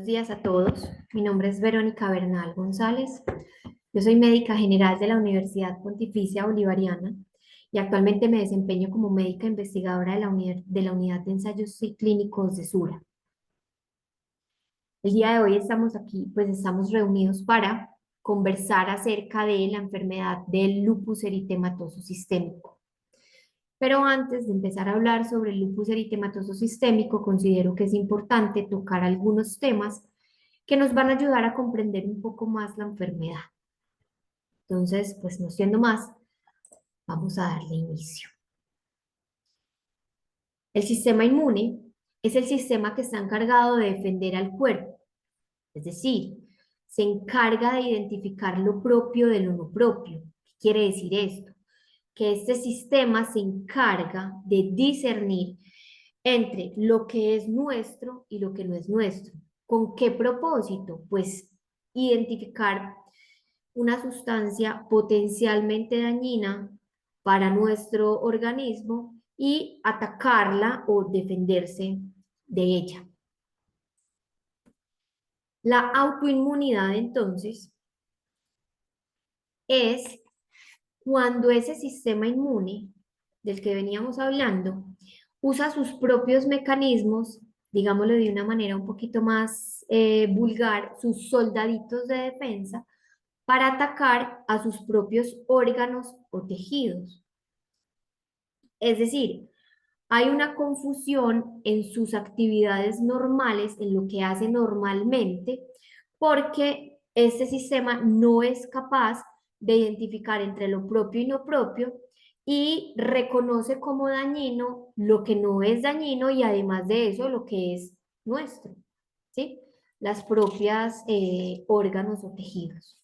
días a todos. Mi nombre es Verónica Bernal González. Yo soy médica general de la Universidad Pontificia Bolivariana y actualmente me desempeño como médica investigadora de la Unidad de Ensayos Clínicos de Sura. El día de hoy estamos aquí, pues estamos reunidos para conversar acerca de la enfermedad del lupus eritematoso sistémico. Pero antes de empezar a hablar sobre el lupus eritematoso sistémico, considero que es importante tocar algunos temas que nos van a ayudar a comprender un poco más la enfermedad. Entonces, pues no siendo más, vamos a darle inicio. El sistema inmune es el sistema que está encargado de defender al cuerpo, es decir, se encarga de identificar lo propio de lo no propio. ¿Qué quiere decir esto? Que este sistema se encarga de discernir entre lo que es nuestro y lo que no es nuestro. ¿Con qué propósito? Pues identificar una sustancia potencialmente dañina para nuestro organismo y atacarla o defenderse de ella. La autoinmunidad, entonces, es cuando ese sistema inmune del que veníamos hablando usa sus propios mecanismos, digámoslo de una manera un poquito más vulgar, sus soldaditos de defensa, para atacar a sus propios órganos o tejidos. Es decir, hay una confusión en sus actividades normales, en lo que hace normalmente, porque este sistema no es capaz de identificar entre lo propio y no propio y reconoce como dañino lo que no es dañino y además de eso lo que es nuestro, ¿sí? Las propias órganos o tejidos.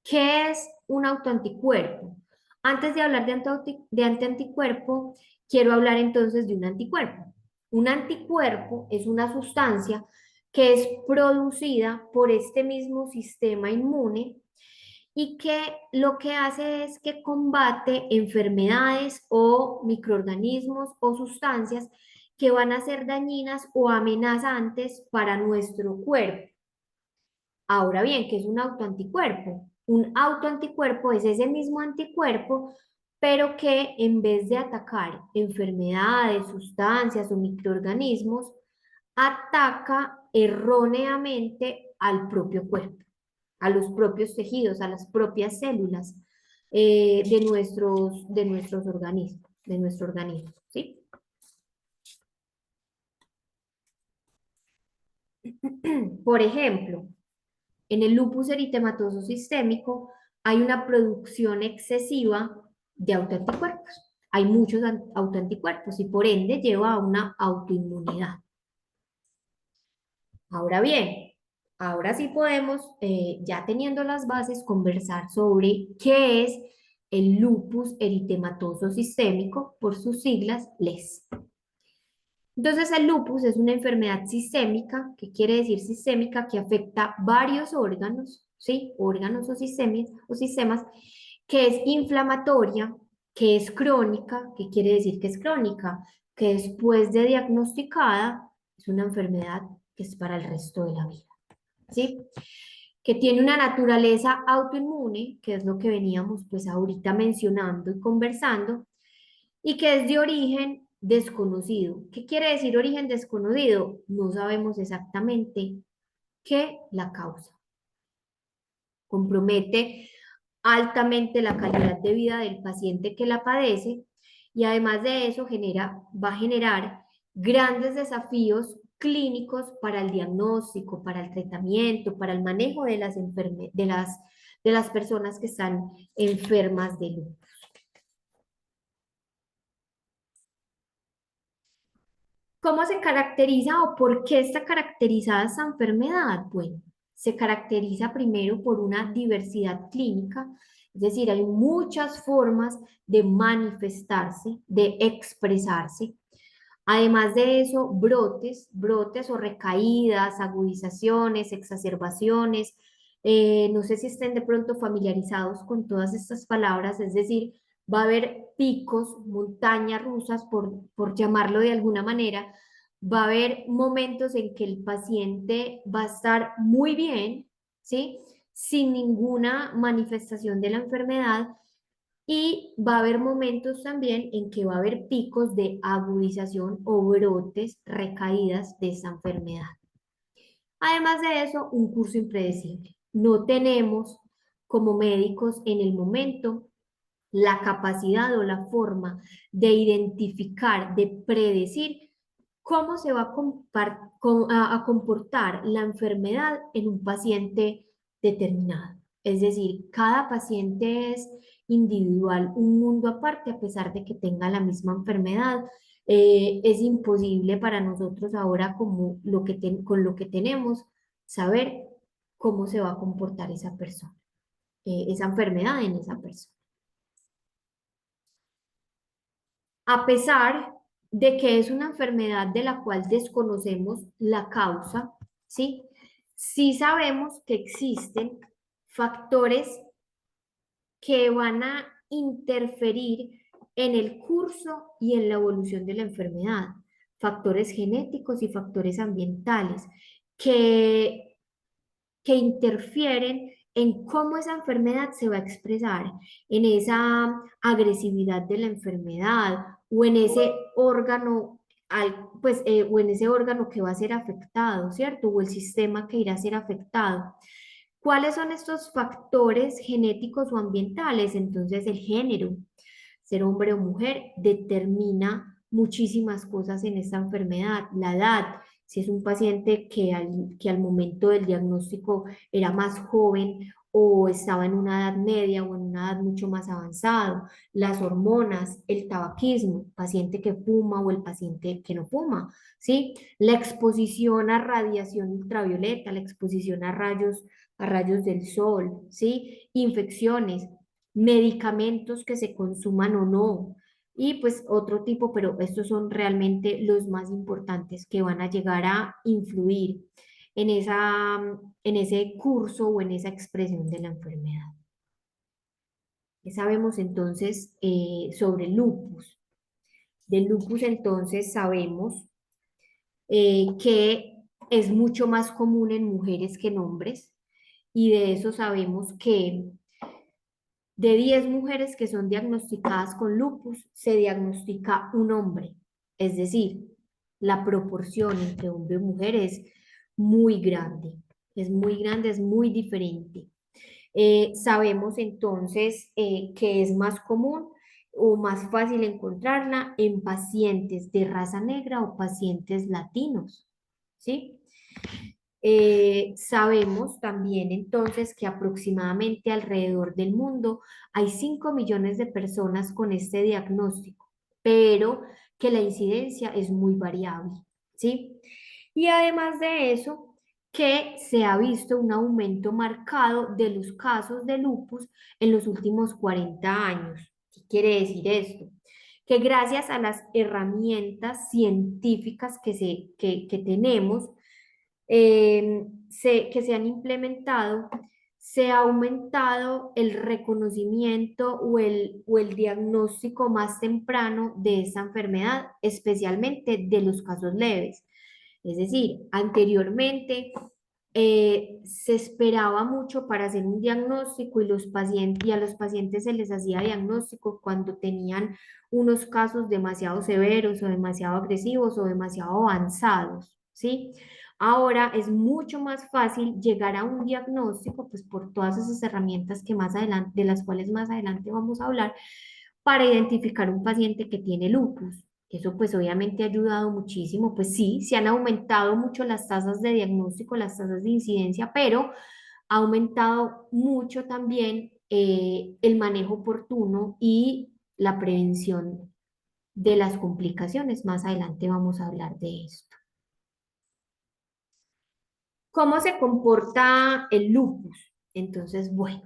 ¿Qué es un autoanticuerpo? Antes de hablar de antianticuerpo, quiero hablar entonces de un anticuerpo. Un anticuerpo es una sustancia que es producida por este mismo sistema inmune y que lo que hace es que combate enfermedades o microorganismos o sustancias que van a ser dañinas o amenazantes para nuestro cuerpo. Ahora bien, ¿qué es un autoanticuerpo? Un autoanticuerpo es ese mismo anticuerpo, pero que en vez de atacar enfermedades, sustancias o microorganismos, ataca erróneamente al propio cuerpo, a los propios tejidos, a las propias células de nuestros organismos, de nuestro organismo, ¿sí? Por ejemplo, en el lupus eritematoso sistémico hay una producción excesiva de autoanticuerpos. Hay muchos autoanticuerpos y por ende lleva a una autoinmunidad. Ahora bien, ahora sí podemos, ya teniendo las bases, conversar sobre qué es el lupus eritematoso sistémico, por sus siglas LES. Entonces, el lupus es una enfermedad sistémica, que quiere decir sistémica, que afecta varios órganos, ¿sí? Órganos o sistemas, que es inflamatoria, que es crónica, que quiere decir que es crónica, que después de diagnosticada es una enfermedad que es para el resto de la vida, ¿sí? Que tiene una naturaleza autoinmune, que es lo que veníamos pues ahorita mencionando y conversando, y que es de origen desconocido. ¿Qué quiere decir origen desconocido? No sabemos exactamente qué la causa. Compromete altamente la calidad de vida del paciente que la padece y además de eso va a generar grandes desafíos clínicos para el diagnóstico, para el tratamiento, para el manejo de de las personas que están enfermas de lupus. ¿Cómo se caracteriza o por qué está caracterizada esta enfermedad? Bueno, se caracteriza primero por una diversidad clínica, es decir, hay muchas formas de manifestarse, de expresarse. Además de eso, brotes o recaídas, agudizaciones, exacerbaciones. No sé si estén de pronto familiarizados con todas estas palabras, es decir, va a haber picos, montañas rusas, por llamarlo de alguna manera, va a haber momentos en que el paciente va a estar muy bien, ¿sí? Sin ninguna manifestación de la enfermedad y va a haber momentos también en que va a haber picos de agudización o brotes, recaídas de esta enfermedad. Además de eso, un curso impredecible. No tenemos como médicos en el momento la capacidad o la forma de identificar, de predecir cómo se va a comportar la enfermedad en un paciente determinado. Es decir, cada paciente es individual, un mundo aparte, a pesar de que tenga la misma enfermedad. Es imposible para nosotros ahora, como con lo que tenemos, saber cómo se va a comportar esa persona, esa enfermedad en esa persona. A pesar de que es una enfermedad de la cual desconocemos la causa, ¿sí? Sí sabemos que existen factores que van a interferir en el curso y en la evolución de la enfermedad, factores genéticos y factores ambientales que que interfieren en cómo esa enfermedad se va a expresar, en esa agresividad de la enfermedad o en ese órgano, o en ese órgano que va a ser afectado, ¿cierto? O el sistema que irá a ser afectado. ¿Cuáles son estos factores genéticos o ambientales? Entonces, el género, ser hombre o mujer, determina muchísimas cosas en esta enfermedad. La edad, si es un paciente que al momento del diagnóstico era más joven o estaba en una edad media o en una edad mucho más avanzada. Las hormonas, el tabaquismo, paciente que fuma o el paciente que no fuma, ¿sí? La exposición a radiación ultravioleta, la exposición a rayos del sol, ¿sí? Infecciones, medicamentos que se consuman o no. Y pues otro tipo, pero estos son realmente los más importantes que van a llegar a influir en en ese curso o en esa expresión de la enfermedad. ¿Qué sabemos entonces sobre el lupus? Del lupus entonces sabemos que es mucho más común en mujeres que en hombres y de eso sabemos que de 10 mujeres que son diagnosticadas con lupus, se diagnostica un hombre. Es decir, la proporción entre hombre y mujer es muy grande. Es muy grande, es muy diferente. Sabemos entonces que es más común o más fácil encontrarla en pacientes de raza negra o pacientes latinos, ¿sí? Sabemos también entonces que aproximadamente alrededor del mundo hay 5 millones de personas con este diagnóstico, pero que la incidencia es muy variable, ¿sí? Y además de eso, que se ha visto un aumento marcado de los casos de lupus en los últimos 40 años. ¿Qué quiere decir esto? Que gracias a las herramientas científicas que tenemos, que se han implementado, se ha aumentado el reconocimiento o el diagnóstico más temprano de esta enfermedad, especialmente de los casos leves. Es decir, anteriormente se esperaba mucho para hacer un diagnóstico y, y a los pacientes se les hacía diagnóstico cuando tenían unos casos demasiado severos o demasiado agresivos o demasiado avanzados, ¿sí? Ahora es mucho más fácil llegar a un diagnóstico, pues por todas esas herramientas que más adelante, de las cuales más adelante vamos a hablar, para identificar un paciente que tiene lupus. Eso pues obviamente ha ayudado muchísimo, pues sí, se han aumentado mucho las tasas de diagnóstico, las tasas de incidencia, pero ha aumentado mucho también el manejo oportuno y la prevención de las complicaciones. Más adelante vamos a hablar de esto. ¿Cómo se comporta el lupus? Entonces, bueno,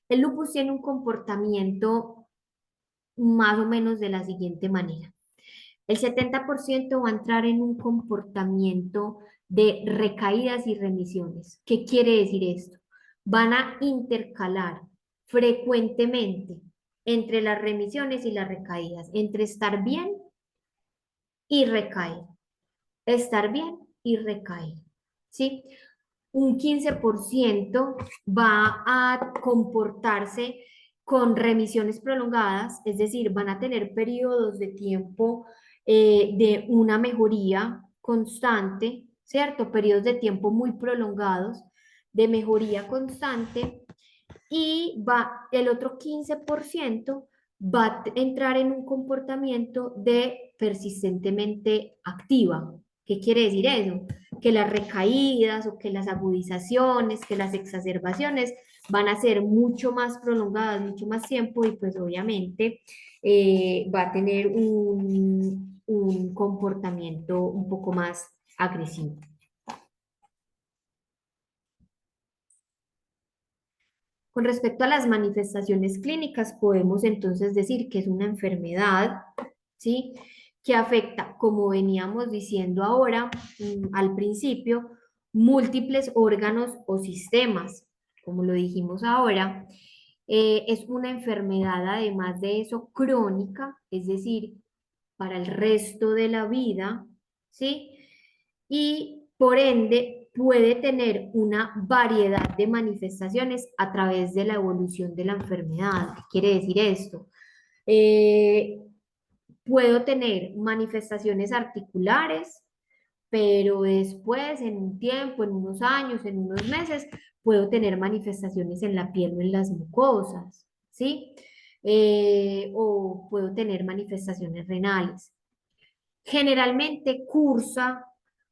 el lupus tiene un comportamiento más o menos de la siguiente manera. El 70% va a entrar en un comportamiento de recaídas y remisiones. ¿Qué quiere decir esto? Van a intercalar frecuentemente entre las remisiones y las recaídas, entre estar bien y recaer. estar bien y recaer, ¿sí? Un 15% va a comportarse con remisiones prolongadas, es decir, van a tener periodos de tiempo de una mejoría constante, ¿cierto? Periodos de tiempo muy prolongados de mejoría constante y el otro 15% va a entrar en un comportamiento de persistentemente activa. ¿Qué quiere decir eso? Que las recaídas o que las agudizaciones, que las exacerbaciones van a ser mucho más prolongadas, mucho más tiempo y pues obviamente va a tener un comportamiento un poco más agresivo. Con respecto a las manifestaciones clínicas, podemos entonces decir que es una enfermedad, ¿sí? Que afecta, como veníamos diciendo ahora, al principio, múltiples órganos o sistemas, como lo dijimos ahora. Es una enfermedad, además de eso, crónica, es decir, para el resto de la vida, ¿sí? Y por ende puede tener una variedad de manifestaciones a través de la evolución de la enfermedad. ¿Qué quiere decir esto? Eh, Puedo tener manifestaciones articulares, pero después, en un tiempo, en unos años, en unos meses, puedo tener manifestaciones en la piel o en las mucosas, ¿sí? O puedo tener manifestaciones renales. Generalmente cursa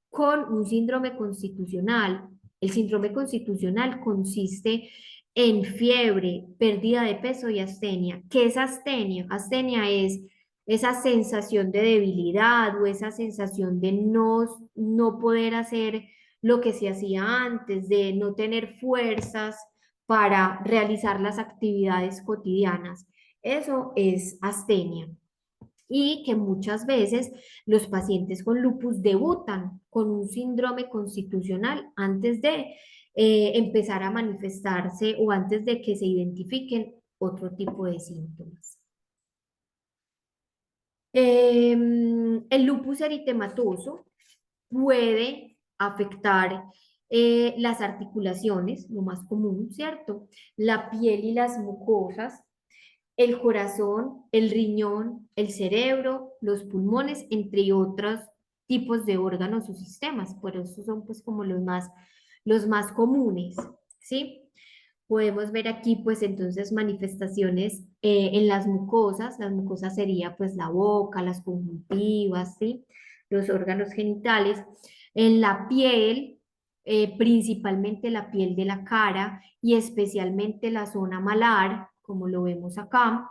con un síndrome constitucional. El síndrome constitucional consiste en fiebre, pérdida de peso y astenia. ¿Qué es astenia? Astenia es esa sensación de debilidad o esa sensación de no poder hacer lo que se hacía antes, de no tener fuerzas para realizar las actividades cotidianas. Eso es astenia y que muchas veces los pacientes con lupus debutan con un síndrome constitucional antes de empezar a manifestarse o antes de que se identifiquen otro tipo de síntomas. El lupus eritematoso puede afectar las articulaciones, lo más común, ¿cierto? La piel y las mucosas, el corazón, el riñón, el cerebro, los pulmones, entre otros tipos de órganos o sistemas. Por eso son pues como los más comunes, ¿sí? Podemos ver aquí pues entonces manifestaciones en las mucosas sería pues la boca, las conjuntivas, ¿sí? Los órganos genitales, en la piel, principalmente la piel de la cara y especialmente la zona malar, como lo vemos acá,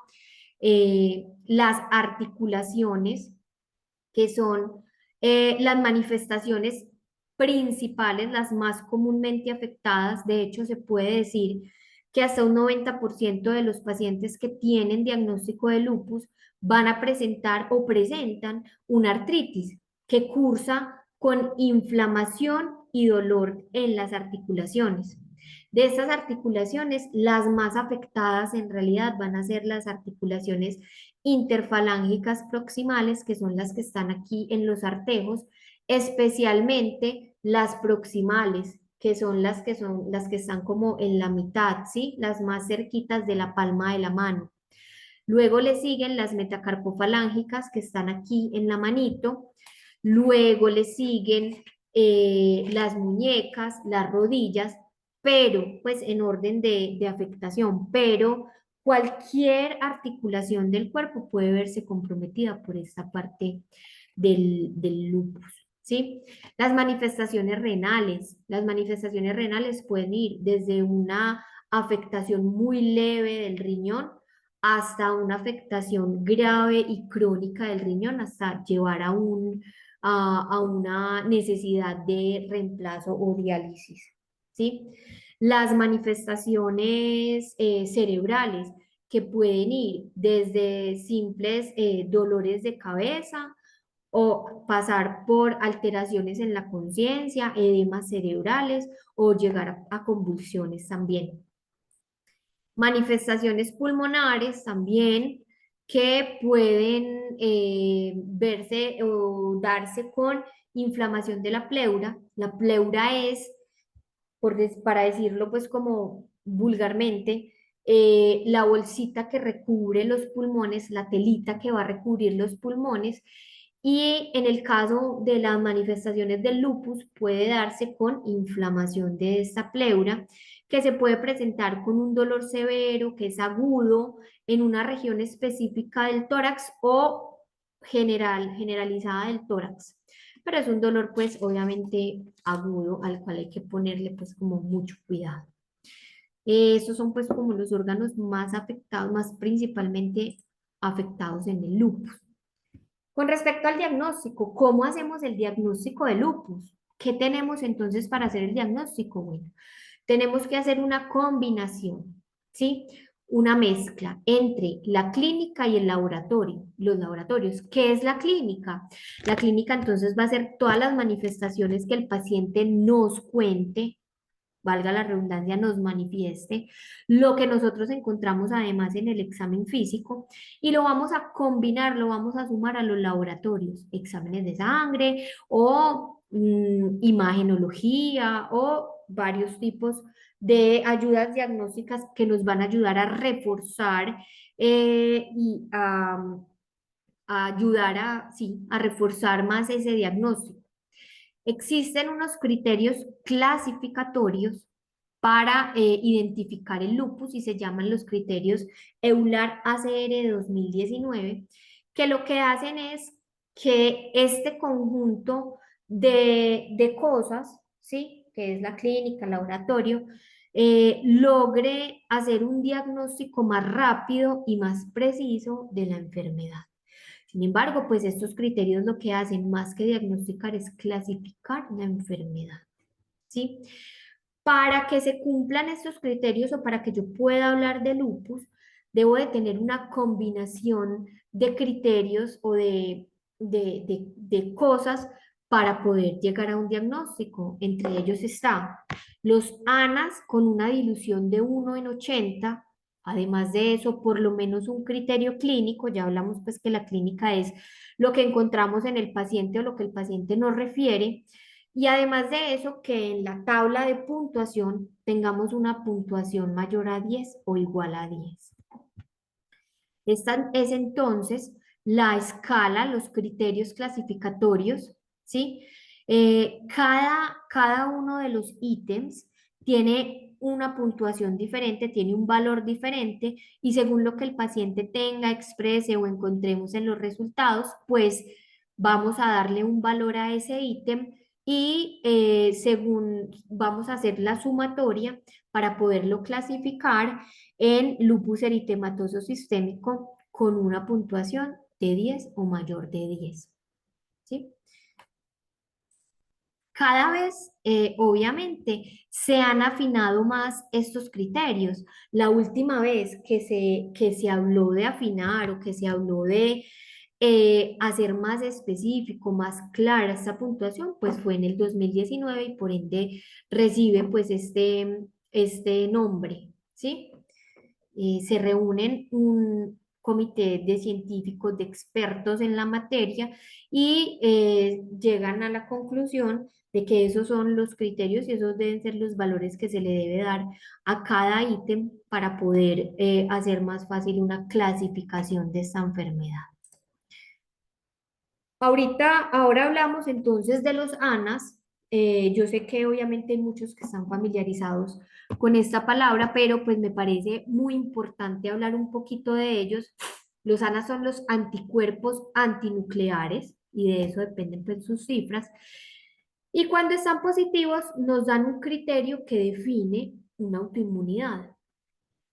las articulaciones, que son las manifestaciones principales, las más comúnmente afectadas. De hecho, se puede decir que hasta un 90% de los pacientes que tienen diagnóstico de lupus van a presentar o presentan una artritis que cursa con inflamación y dolor en las articulaciones. De estas articulaciones, las más afectadas en realidad van a ser las articulaciones interfalángicas proximales, que son las que están aquí en los artejos, especialmente las proximales, son las que están como en la mitad, ¿sí? Las más cerquitas de la palma de la mano. Luego le siguen las metacarpofalángicas que están aquí en la manito. Luego le siguen las muñecas, las rodillas, pero pues en orden de afectación, pero cualquier articulación del cuerpo puede verse comprometida por esta parte del lupus, ¿sí? Las manifestaciones renales pueden ir desde una afectación muy leve del riñón hasta una afectación grave y crónica del riñón, hasta llevar a una necesidad de reemplazo o diálisis, ¿sí? Las manifestaciones cerebrales que pueden ir desde simples dolores de cabeza o pasar por alteraciones en la conciencia, edemas cerebrales o llegar a convulsiones también. Manifestaciones pulmonares también que pueden verse o darse con inflamación de la pleura. La pleura es, para decirlo pues como vulgarmente, la bolsita que recubre los pulmones, la telita que va a recubrir los pulmones. Y en el caso de las manifestaciones del lupus puede darse con inflamación de esta pleura, que se puede presentar con un dolor severo, que es agudo en una región específica del tórax o generalizada del tórax. Pero es un dolor pues obviamente agudo al cual hay que ponerle pues como mucho cuidado. Estos son pues como los órganos más afectados, más principalmente afectados en el lupus. Con respecto al diagnóstico, ¿cómo hacemos el diagnóstico de lupus? ¿Qué tenemos entonces para hacer el diagnóstico? Bueno, tenemos que hacer una combinación, ¿sí? Una mezcla entre la clínica y el laboratorio, los laboratorios. ¿Qué es la clínica? La clínica entonces va a ser todas las manifestaciones que el paciente nos cuente, valga la redundancia, nos manifieste, lo que nosotros encontramos además en el examen físico y lo vamos a combinar, lo vamos a sumar a los laboratorios, exámenes de sangre o imagenología o varios tipos de ayudas diagnósticas que nos van a ayudar a reforzar y a ayudar a, sí, a reforzar más ese diagnóstico. Existen unos criterios clasificatorios para identificar el lupus y se llaman los criterios EULAR-ACR de 2019, que lo que hacen es que este conjunto de cosas, ¿sí? Que es la clínica, el laboratorio, logre hacer un diagnóstico más rápido y más preciso de la enfermedad. Sin embargo, pues estos criterios lo que hacen más que diagnosticar es clasificar la enfermedad, ¿sí? Para que se cumplan estos criterios o para que yo pueda hablar de lupus, debo de tener una combinación de criterios o de cosas para poder llegar a un diagnóstico. Entre ellos está los ANAS con una dilución de 1 en 80. Además de eso, por lo menos un criterio clínico, ya hablamos pues que la clínica es lo que encontramos en el paciente o lo que el paciente nos refiere. Y además de eso, que en la tabla de puntuación tengamos una puntuación mayor a 10 o igual a 10. Esta es entonces la escala, los criterios clasificatorios, ¿sí? Cada uno de los ítems tiene una puntuación diferente, tiene un valor diferente y según lo que el paciente tenga, exprese o encontremos en los resultados, pues vamos a darle un valor a ese ítem y según vamos a hacer la sumatoria para poderlo clasificar en lupus eritematoso sistémico con una puntuación de 10 o mayor de 10. ¿Sí? Cada vez, obviamente, se han afinado más estos criterios. La última vez que se habló de afinar o que se habló de hacer más específico, más clara esta puntuación, pues fue en el 2019 y por ende recibe pues este nombre, ¿sí? Se reúnen un comité de científicos, de expertos en la materia y llegan a la conclusión de que esos son los criterios y esos deben ser los valores que se le debe dar a cada ítem para poder hacer más fácil una clasificación de esta enfermedad. Ahora hablamos entonces de los ANAS. Yo sé que obviamente hay muchos que están familiarizados con esta palabra, pero pues me parece muy importante hablar un poquito de ellos. Los ANAS son los anticuerpos antinucleares y de eso dependen pues sus cifras. Y cuando están positivos nos dan un criterio que define una autoinmunidad.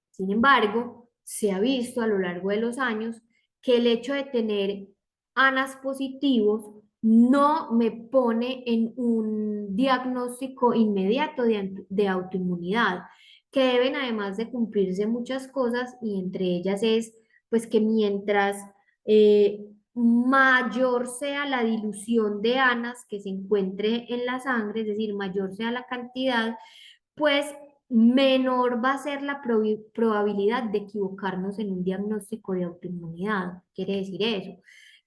Sin embargo, se ha visto a lo largo de los años que el hecho de tener ANAS positivos no me pone en un diagnóstico inmediato de autoinmunidad, que deben además de cumplirse muchas cosas y entre ellas es pues que mientras mayor sea la dilución de ANAS que se encuentre en la sangre, es decir, mayor sea la cantidad, pues menor va a ser la probabilidad de equivocarnos en un diagnóstico de autoinmunidad. Quiere decir eso,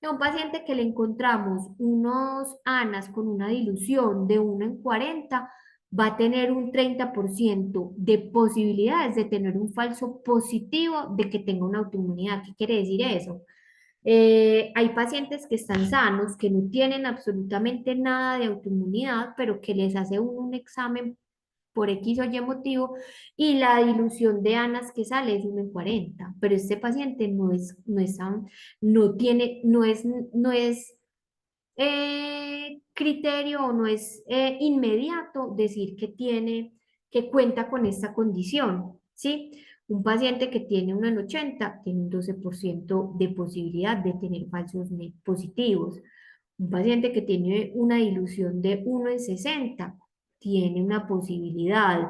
A un paciente que le encontramos unos ANAS con una dilución de 1 en 40, va a tener un 30% de posibilidades de tener un falso positivo de que tenga una autoinmunidad. ¿Qué quiere decir eso? Hay pacientes que están sanos, que no tienen absolutamente nada de autoinmunidad, pero que les hace un examen por X o Y motivo y la dilución de ANAS que sale es 1 en 40, pero este paciente no tiene, no es criterio o no es inmediato decir que cuenta con esta condición, ¿sí? Un paciente que tiene 1 en 80 tiene un 12% de posibilidad de tener falsos positivos. Un paciente que tiene una dilución de 1 en 60 tiene una posibilidad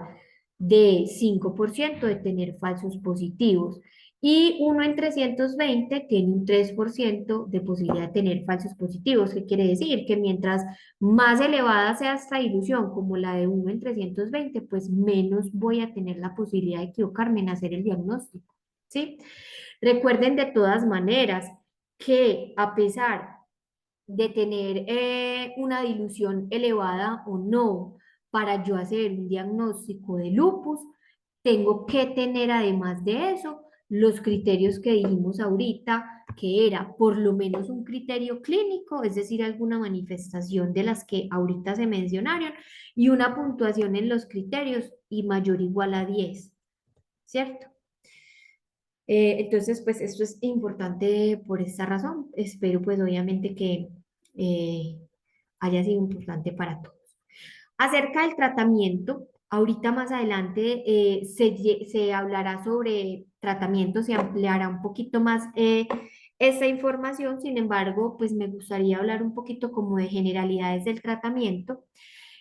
de 5% de tener falsos positivos. Y 1 en 320 tiene un 3% de posibilidad de tener falsos positivos. ¿Qué quiere decir? Que mientras más elevada sea esta ilusión, como la de 1 en 320, pues menos voy a tener la posibilidad de equivocarme en hacer el diagnóstico. ¿Sí? Recuerden de todas maneras que a pesar de tener una dilución elevada o no para yo hacer un diagnóstico de lupus, tengo que tener además de eso los criterios que dijimos ahorita, que era por lo menos un criterio clínico, es decir, alguna manifestación de las que ahorita se mencionaron, y una puntuación en los criterios y mayor o igual a 10, ¿cierto? Entonces, pues esto es importante por esta razón. Espero pues obviamente que eh, haya sido importante para todos. Acerca del tratamiento, ahorita más adelante se hablará sobre tratamiento, se ampliará un poquito más esta información. Sin embargo, pues me gustaría hablar un poquito como de generalidades del tratamiento.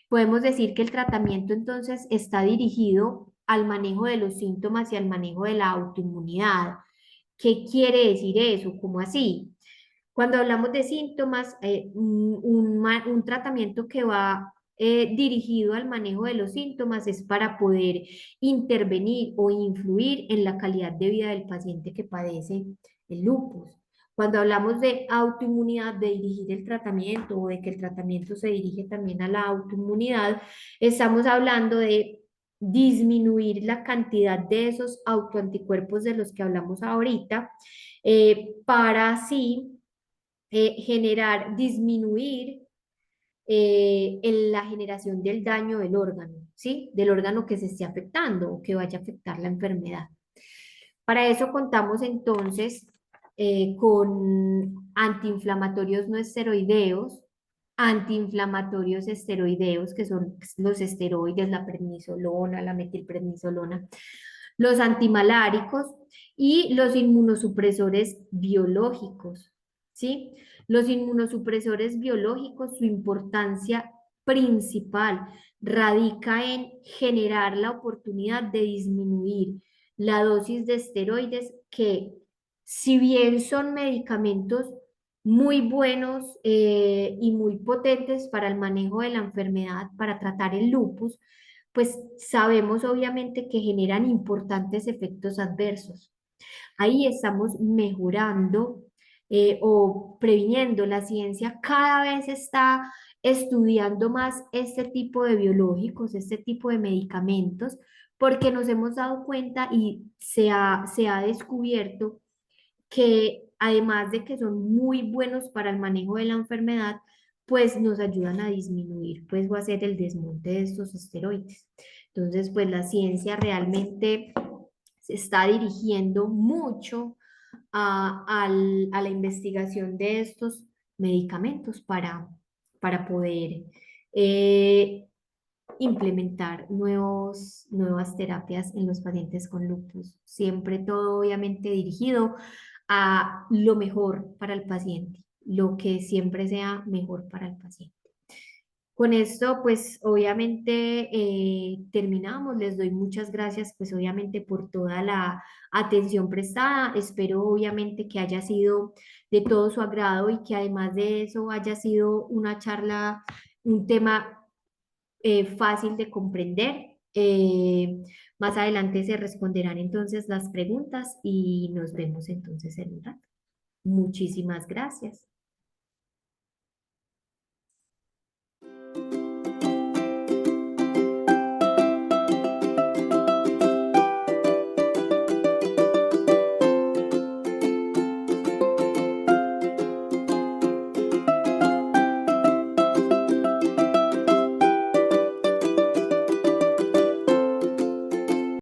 Podemos decir que el tratamiento entonces está dirigido al manejo de los síntomas y al manejo de la autoinmunidad. ¿Qué quiere decir eso? ¿Cómo así? Cuando hablamos de síntomas, un tratamiento que va dirigido al manejo de los síntomas es para poder intervenir o influir en la calidad de vida del paciente que padece el lupus. Cuando hablamos de autoinmunidad, de dirigir el tratamiento o de que el tratamiento se dirige también a la autoinmunidad, estamos hablando de disminuir la cantidad de esos autoanticuerpos de los que hablamos ahorita, para así disminuir la generación del daño del órgano, ¿sí? Del órgano que se esté afectando o que vaya a afectar la enfermedad. Para eso contamos entonces con antiinflamatorios no esteroideos, antiinflamatorios esteroideos, que son los esteroides, la prednisolona, la metilprednisolona, los antimaláricos y los inmunosupresores biológicos, ¿sí? Los inmunosupresores biológicos, su importancia principal radica en generar la oportunidad de disminuir la dosis de esteroides que, si bien son medicamentos muy buenos y muy potentes para el manejo de la enfermedad, para tratar el lupus, pues sabemos obviamente que generan importantes efectos adversos. Ahí estamos mejorando o previniendo. La ciencia cada vez está estudiando más este tipo de biológicos, este tipo de medicamentos, porque nos hemos dado cuenta y se ha descubierto que además de que son muy buenos para el manejo de la enfermedad, pues nos ayudan a disminuir, pues, o a hacer el desmonte de estos esteroides. Entonces, pues la ciencia realmente se está dirigiendo mucho a la investigación de estos medicamentos para poder eh, implementar nuevas terapias en los pacientes con lupus. Siempre todo obviamente dirigido a lo mejor para el paciente, lo que siempre sea mejor para el paciente. Con esto, pues obviamente terminamos. Les doy muchas gracias, pues obviamente por toda la atención prestada. Espero obviamente que haya sido de todo su agrado y que además de eso haya sido una charla, un tema fácil de comprender. Más adelante se responderán entonces las preguntas y nos vemos entonces en un rato. Muchísimas gracias.